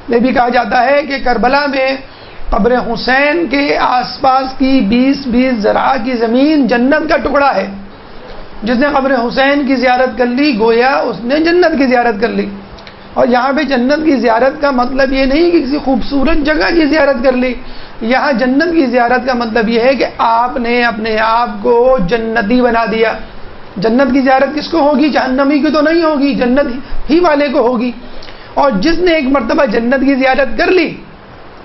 یہ بھی کہا جاتا ہے کہ کربلا میں قبر حسین کے آس پاس کی 20 ذراع کی زمین جنت کا ٹکڑا ہے. جس نے قبر حسین کی زیارت کر لی گویا اس نے جنت کی زیارت کر لی. اور یہاں پہ جنت کی زیارت کا مطلب یہ نہیں کہ کسی خوبصورت جگہ کی زیارت کر لی. یہاں جنت کی زیارت کا مطلب یہ ہے کہ آپ نے اپنے آپ کو جنتی بنا دیا. جنت کی زیارت کس کو ہوگی؟ جہنمی کی تو نہیں ہوگی، جنت ہی والے کو ہوگی. اور جس نے ایک مرتبہ جنت کی زیارت کر لی،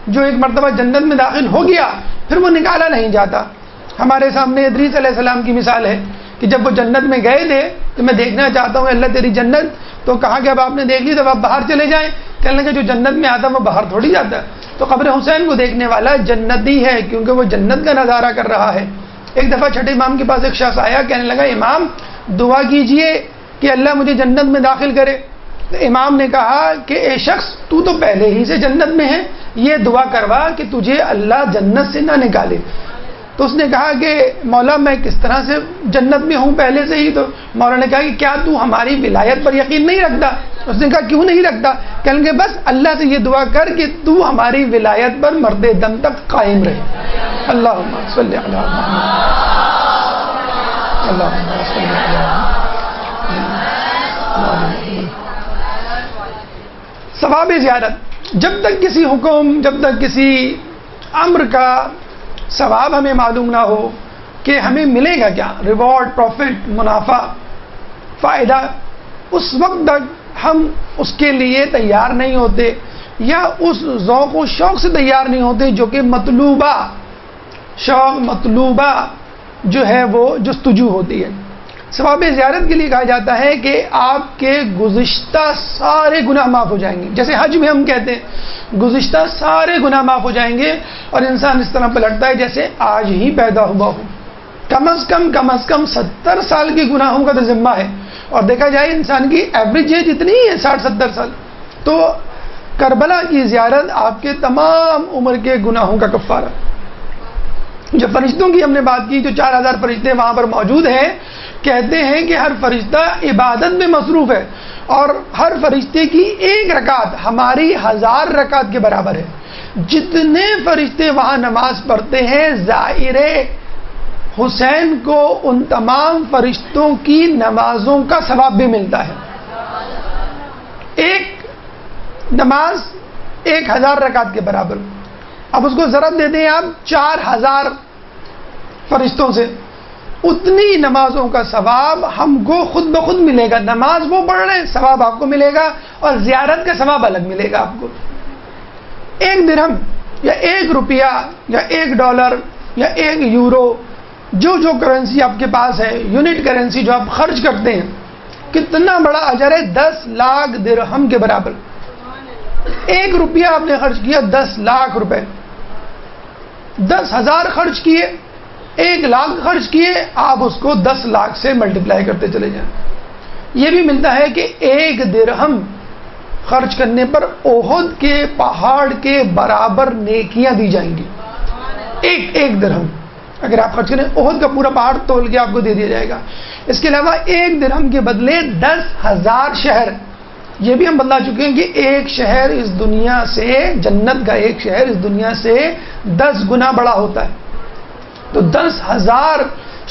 جو ایک مرتبہ جنت میں داخل ہو گیا، پھر وہ نکالا نہیں جاتا. ہمارے سامنے ادریس علیہ السلام کی مثال ہے کہ جب وہ جنت میں گئے تھے کہ میں دیکھنا چاہتا ہوں اللہ تیری جنت، تو کہا کہ اب آپ نے دیکھ لی تو آپ باہر چلے جائیں. کہنے لگے جو جنت میں آتا وہ باہر تھوڑی جاتا. تو قبر حسین کو دیکھنے والا جنتی ہے کیونکہ وہ جنت کا نظارہ کر رہا ہے. ایک دفعہ چھٹے امام کے پاس ایک شخص آیا، کہنے لگا امام دعا کیجئے کہ اللہ مجھے جنت میں داخل کرے. تو امام نے کہا کہ اے شخص تو پہلے ہی سے جنت میں ہے، یہ دعا کروا کہ تجھے اللہ جنت سے نہ نکالے. تو اس نے کہا کہ مولا میں کس طرح سے جنت میں ہوں پہلے سے ہی؟ تو مولا نے کہا کہ کیا تو ہماری ولایت پر یقین نہیں رکھتا؟ اس نے کہا کیوں نہیں رکھتا؟ کہنے لگے بس اللہ سے یہ دعا کر کہ تو ہماری ولایت پر مرتے دم تک قائم رہے. اللہم صلی علی محمد. اللہم صلی علی محمد. ثواب زیارت، جب تک کسی حکم، جب تک کسی امر کا ثواب ہمیں معلوم نہ ہو کہ ہمیں ملے گا کیا، ریوارڈ، پروفٹ، منافع، فائدہ، اس وقت تک ہم اس کے لیے تیار نہیں ہوتے یا اس ذوق و شوق سے تیار نہیں ہوتے جو کہ مطلوبہ شوق، مطلوبہ جو ہے وہ جستجو ہوتی ہے. ثواب زیارت کے لیے کہا جاتا ہے کہ آپ کے گزشتہ سارے گناہ معاف ہو جائیں گے. جیسے حج میں ہم کہتے ہیں گزشتہ سارے گناہ معاف ہو جائیں گے اور انسان اس طرح پلٹتا ہے جیسے آج ہی پیدا ہوا ہو. کم از کم 70 سال کے گناہوں کا تو ذمہ ہے. اور دیکھا جائے انسان کی ایوریج ایج اتنی ہی ہے 60-70 سال. تو کربلا کی زیارت آپ کے تمام عمر کے گناہوں کا کفارہ. جو فرشتوں کی ہم نے بات کی، جو 4000 فرشتے وہاں پر موجود ہیں، کہتے ہیں کہ ہر فرشتہ عبادت میں مصروف ہے اور ہر فرشتے کی ایک رکعت ہماری 1000 رکعت کے برابر ہے. جتنے فرشتے وہاں نماز پڑھتے ہیں زائر حسین کو ان تمام فرشتوں کی نمازوں کا ثواب بھی ملتا ہے. ایک نماز 1000 رکعت کے برابر. اب اس کو ضرب دیتے ہیں آپ 4000 فرشتوں سے، اتنی نمازوں کا ثواب ہم کو خود بخود ملے گا. نماز وہ پڑھ رہے ہیں، ثواب آپ کو ملے گا اور زیارت کا ثواب الگ ملے گا آپ کو. 1 درہم یا 1 روپیہ یا $1 یا 1 یورو، جو کرنسی آپ کے پاس ہے، یونٹ کرنسی جو آپ خرچ کرتے ہیں، کتنا بڑا اجر ہے، 10 لاکھ درہم کے برابر. 1 روپیہ آپ نے خرچ کیا 10 لاکھ روپے. 10,000 خرچ کیے، 1 لاکھ خرچ کیے، آپ اس کو 10 لاکھ سے ملٹیپلائی کرتے چلے جائیں. یہ بھی ملتا ہے کہ 1 درہم خرچ کرنے پر احد کے پہاڑ کے برابر نیکیاں دی جائیں گی. ایک درہم اگر آپ خرچ کریں، احد کا پورا پہاڑ تول کے آپ کو دے دیا جائے گا. اس کے علاوہ 1 درہم کے بدلے 10,000 شہر. یہ بھی ہم بتلا چکے ہیں کہ ایک شہر اس دنیا سے، جنت کا ایک شہر اس دنیا سے 10 گنا بڑا ہوتا ہے. تو 10,000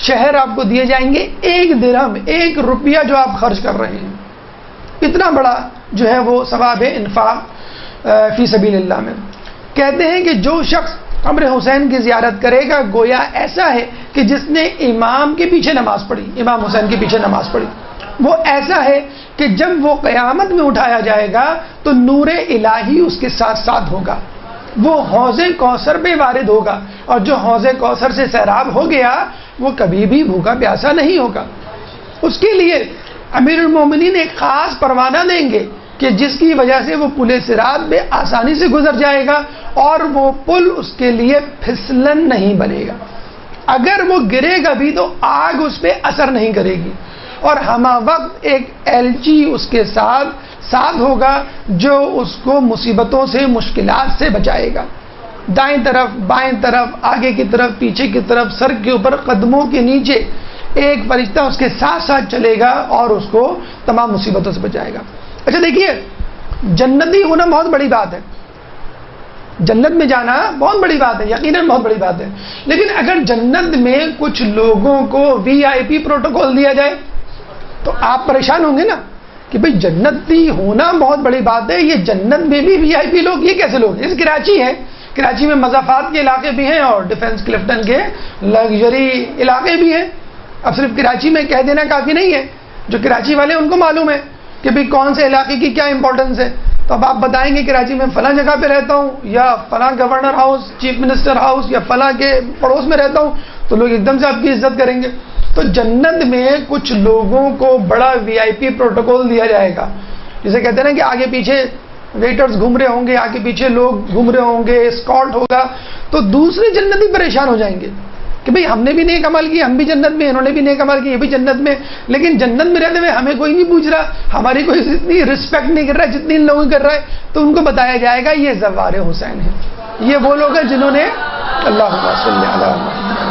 شہر آپ کو دیے جائیں گے 1 درہم، 1 روپیہ جو آپ خرچ کر رہے ہیں. اتنا بڑا جو ہے وہ ثواب ہے انفاق فی سبیل اللہ میں. کہتے ہیں کہ جو شخص قبر حسین کی زیارت کرے گا گویا ایسا ہے کہ جس نے امام کے پیچھے نماز پڑھی، امام حسین کے پیچھے نماز پڑھی. وہ ایسا ہے کہ جب وہ قیامت میں اٹھایا جائے گا تو نور الہی اس کے ساتھ ساتھ ہوگا. وہ حوض کوثر پہ وارد ہوگا اور جو حوض کوثر سے سیراب ہو گیا وہ کبھی بھی بھوکا پیاسا نہیں ہوگا. اس کے لیے امیر المومنین ایک خاص پروانہ دیں گے کہ جس کی وجہ سے وہ پل صراط میں آسانی سے گزر جائے گا اور وہ پل اس کے لیے پھسلن نہیں بنے گا. اگر وہ گرے گا بھی تو آگ اس پہ اثر نہیں کرے گی اور ہمہ وقت ایک ایلچی اس کے ساتھ ہوگا جو اس کو مصیبتوں سے، مشکلات سے بچائے گا. دائیں طرف، بائیں طرف، آگے کی طرف، پیچھے کی طرف، سر کے اوپر، قدموں کے نیچے ایک فرشتہ اس کے ساتھ چلے گا اور اس کو تمام مصیبتوں سے بچائے گا. اچھا دیکھیے، جنتی ہونا بہت بڑی بات ہے. جنت میں جانا بہت بڑی بات ہے، یقیناً بہت بڑی بات ہے، لیکن اگر جنت میں کچھ لوگوں کو VIP پروٹوکول دیا جائے تو آپ پریشان ہوں گے نا کہ بھئی جنتی ہونا بہت بڑی بات ہے، یہ جنت میں بھی VIP لوگ، یہ کیسے لوگ؟ جیسے کراچی ہے، کراچی میں مضافات کے علاقے بھی ہیں اور ڈیفنس کلفٹن کے لگژری علاقے بھی ہیں. اب صرف کراچی میں کہہ دینا کافی نہیں ہے، جو کراچی والے ان کو معلوم ہے کہ بھئی کون سے علاقے کی کیا امپورٹنس ہے. تو اب آپ بتائیں گے کراچی میں فلاں جگہ پہ رہتا ہوں یا فلاں governor house, chief minister house یا فلاں کے پڑوس میں رہتا ہوں، تو لوگ ایک دم سے آپ کی عزت کریں گے. تو جنت میں کچھ لوگوں کو بڑا VIP پروٹوکول دیا جائے گا، جسے کہتے ہیں نا کہ آگے پیچھے ویٹرز گھوم رہے ہوں گے، آگے پیچھے لوگ گھوم رہے ہوں گے، اسکارٹ ہوگا. تو دوسرے جنتی پریشان ہو جائیں گے کہ بھئی ہم نے بھی نیک عمل کیا، ہم بھی جنت میں، انہوں نے بھی نیک عمل کیا، یہ بھی جنت میں، لیکن جنت میں رہتے ہوئے ہمیں کوئی نہیں پوچھ رہا، ہماری کوئی اتنی رسپیکٹ نہیں کر رہا جتنی ان لوگوں کر رہا ہے. تو ان کو بتایا جائے گا یہ زوار حسین ہیں، یہ وہ لوگ ہیں جنہوں نے اللہم صلی علی محمد.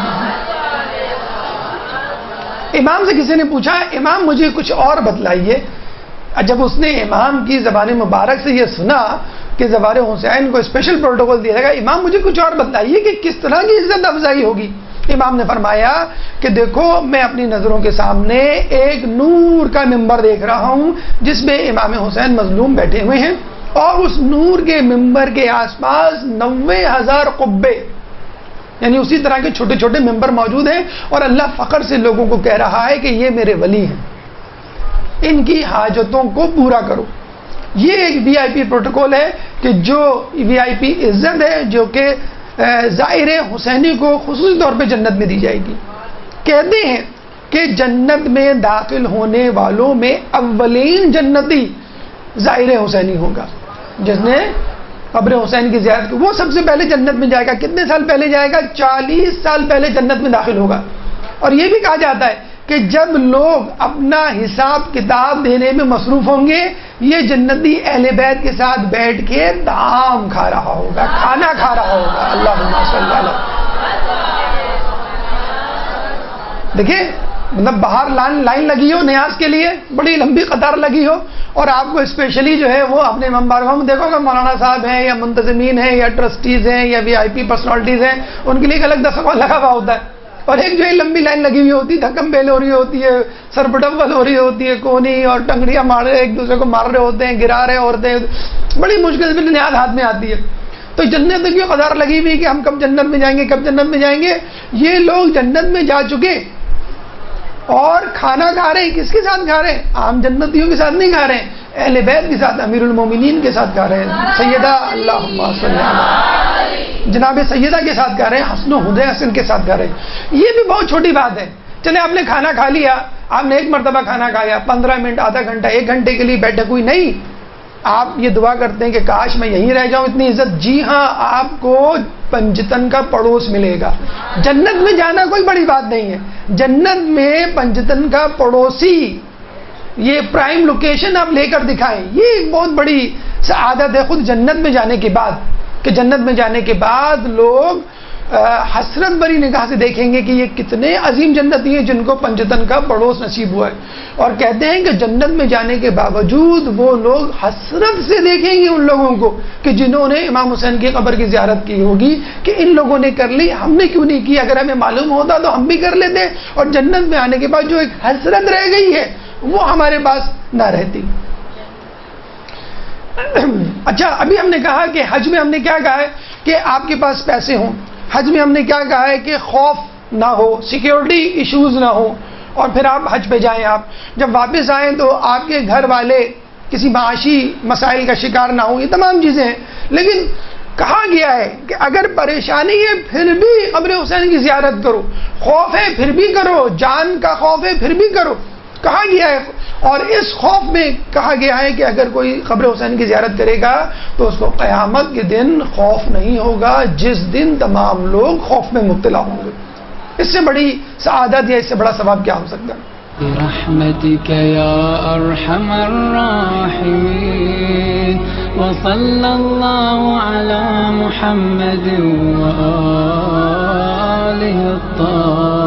امام سے کسی نے پوچھا امام مجھے کچھ اور بتلائیے. جب اس نے امام کی زبان مبارک سے یہ سنا کہ زوار حسین کو اسپیشل پروٹوکول دیا جائے گا، امام مجھے کچھ اور بتلائیے کہ کس طرح کی عزت افزائی ہوگی. امام نے فرمایا کہ دیکھو میں اپنی نظروں کے سامنے ایک نور کا ممبر دیکھ رہا ہوں جس میں امام حسین مظلوم بیٹھے ہوئے ہیں، اور اس نور کے ممبر کے آس پاس 90,000 قبے، یعنی اسی طرح کے چھوٹے چھوٹے ممبر موجود ہیں، اور اللہ فخر سے لوگوں کو کہہ رہا ہے کہ یہ میرے ولی ہیں، ان کی حاجتوں کو پورا کرو. یہ ایک VIP پروٹوکول ہے کہ جو VIP عزت ہے جو کہ زائر حسینی کو خصوصی طور پہ جنت میں دی جائے گی. کہتے ہیں کہ جنت میں داخل ہونے والوں میں اولین جنتی زائر حسینی ہوگا، جس نے قبر حسین کی زیارت کی، وہ سب سے پہلے جنت میں جائے گا. کتنے سال پہلے جائے گا؟ 40 سال پہلے جنت میں داخل ہوگا. اور یہ بھی کہا جاتا ہے کہ جب لوگ اپنا حساب کتاب دینے میں مصروف ہوں گے، یہ جنتی اہل بیت کے ساتھ بیٹھ کے طعام کھا رہا ہوگا، کھانا کھا رہا ہوگا. اللہم صلی علی. دیکھیں مطلب باہر لائن لگی ہو نیاز کے لیے، بڑی لمبی قطار لگی ہو، اور آپ کو اسپیشلی جو ہے وہ اپنے ممبروں میں دیکھو گا مولانا صاحب ہیں یا منتظمین ہیں یا ٹرسٹیز ہیں یا VIP پرسنالٹیز ہیں، ان کے لیے ایک الگ دسترخوان لگا ہوا ہوتا ہے، اور ایک جو ہے لمبی لائن لگی ہوئی ہوتی ہے، دھکم بیل ہو رہی ہوتی ہے، سر بڈول ہو رہی ہوتی ہے، کونی اور ٹنگڑیاں مار رہے ایک دوسرے کو مار رہے ہوتے ہیں، گرا رہے عورتیں، بڑی مشکل سے نیاز ہاتھ میں آتی ہے. تو جنت کی قطار لگی ہوئی کہ ہم کب جنت میں جائیں گے، کب جنت میں جائیں گے. یہ لوگ جنت میں جا چکے اور کھانا کھا رہے ہیں. کس کے ساتھ کھا رہے ہیں؟ عام جنتیوں کے ساتھ نہیں کھا رہے ہیں، اہل بیت کے ساتھ، امیر المومنین کے ساتھ کھا رہے ہیں، سیدہ اللہم صلی علی جناب سیدہ کے ساتھ کھا رہے ہیں، حسن و حسن کے ساتھ کھا رہے ہیں. یہ بھی بہت چھوٹی بات ہے. چلے آپ نے کھانا کھا لیا، آپ نے ایک مرتبہ کھانا کھایا، 15 منٹ، آدھا گھنٹہ، 1 گھنٹے کے لیے بیٹھے کوئی نہیں، آپ یہ دعا کرتے ہیں کہ کاش میں یہیں رہ جاؤں، اتنی عزت. جی ہاں، آپ کو پنجتن کا پڑوس ملے گا. جنت میں جانا کوئی بڑی بات نہیں ہے، جنت میں پنجتن کا پڑوسی، یہ پرائم لوکیشن آپ لے کر دکھائیں، یہ ایک بہت بڑی سعادت ہے خود جنت میں جانے کے بعد، کہ جنت میں جانے کے بعد لوگ حسرت بری نگاہ سے دیکھیں گے کہ یہ کتنے عظیم جنتی ہیں جن کو پنجتن کا پڑوس نصیب ہوا ہے. اور کہتے ہیں کہ جنت میں جانے کے باوجود وہ لوگ حسرت سے دیکھیں گے ان لوگوں کو کہ جنہوں نے امام حسین کی قبر کی زیارت کی ہوگی، کہ ان لوگوں نے کر لی، ہم نے کیوں نہیں کی؟ اگر ہمیں معلوم ہوتا تو ہم بھی کر لیتے. اور جنت میں آنے کے بعد جو ایک حسرت رہ گئی ہے وہ ہمارے پاس نہ رہتی. اچھا، ابھی ہم نے کہا کہ حج میں ہم نے کیا کہا ہے کہ آپ کے پاس پیسے ہوں. حج میں ہم نے کیا کہا ہے کہ خوف نہ ہو، سیکیورٹی ایشوز نہ ہو، اور پھر آپ حج پہ جائیں. آپ جب واپس آئیں تو آپ کے گھر والے کسی معاشی مسائل کا شکار نہ ہوں. یہ تمام چیزیں ہیں. لیکن کہا گیا ہے کہ اگر پریشانی ہے پھر بھی قبر حسین کی زیارت کرو، خوف ہے پھر بھی کرو، جان کا خوف ہے پھر بھی کرو، کہا گیا ہے. اور اس خوف میں کہا گیا ہے کہ اگر کوئی قبر حسین کی زیارت کرے گا تو اس کو قیامت کے دن خوف نہیں ہوگا جس دن تمام لوگ خوف میں مبتلا ہوں گے. اس سے بڑی سعادت یا اس سے بڑا ثواب کیا ہو سکتا ہے؟ برحمتك يا أرحم الراحمين وصلى الله على محمد وآله الطاهرين.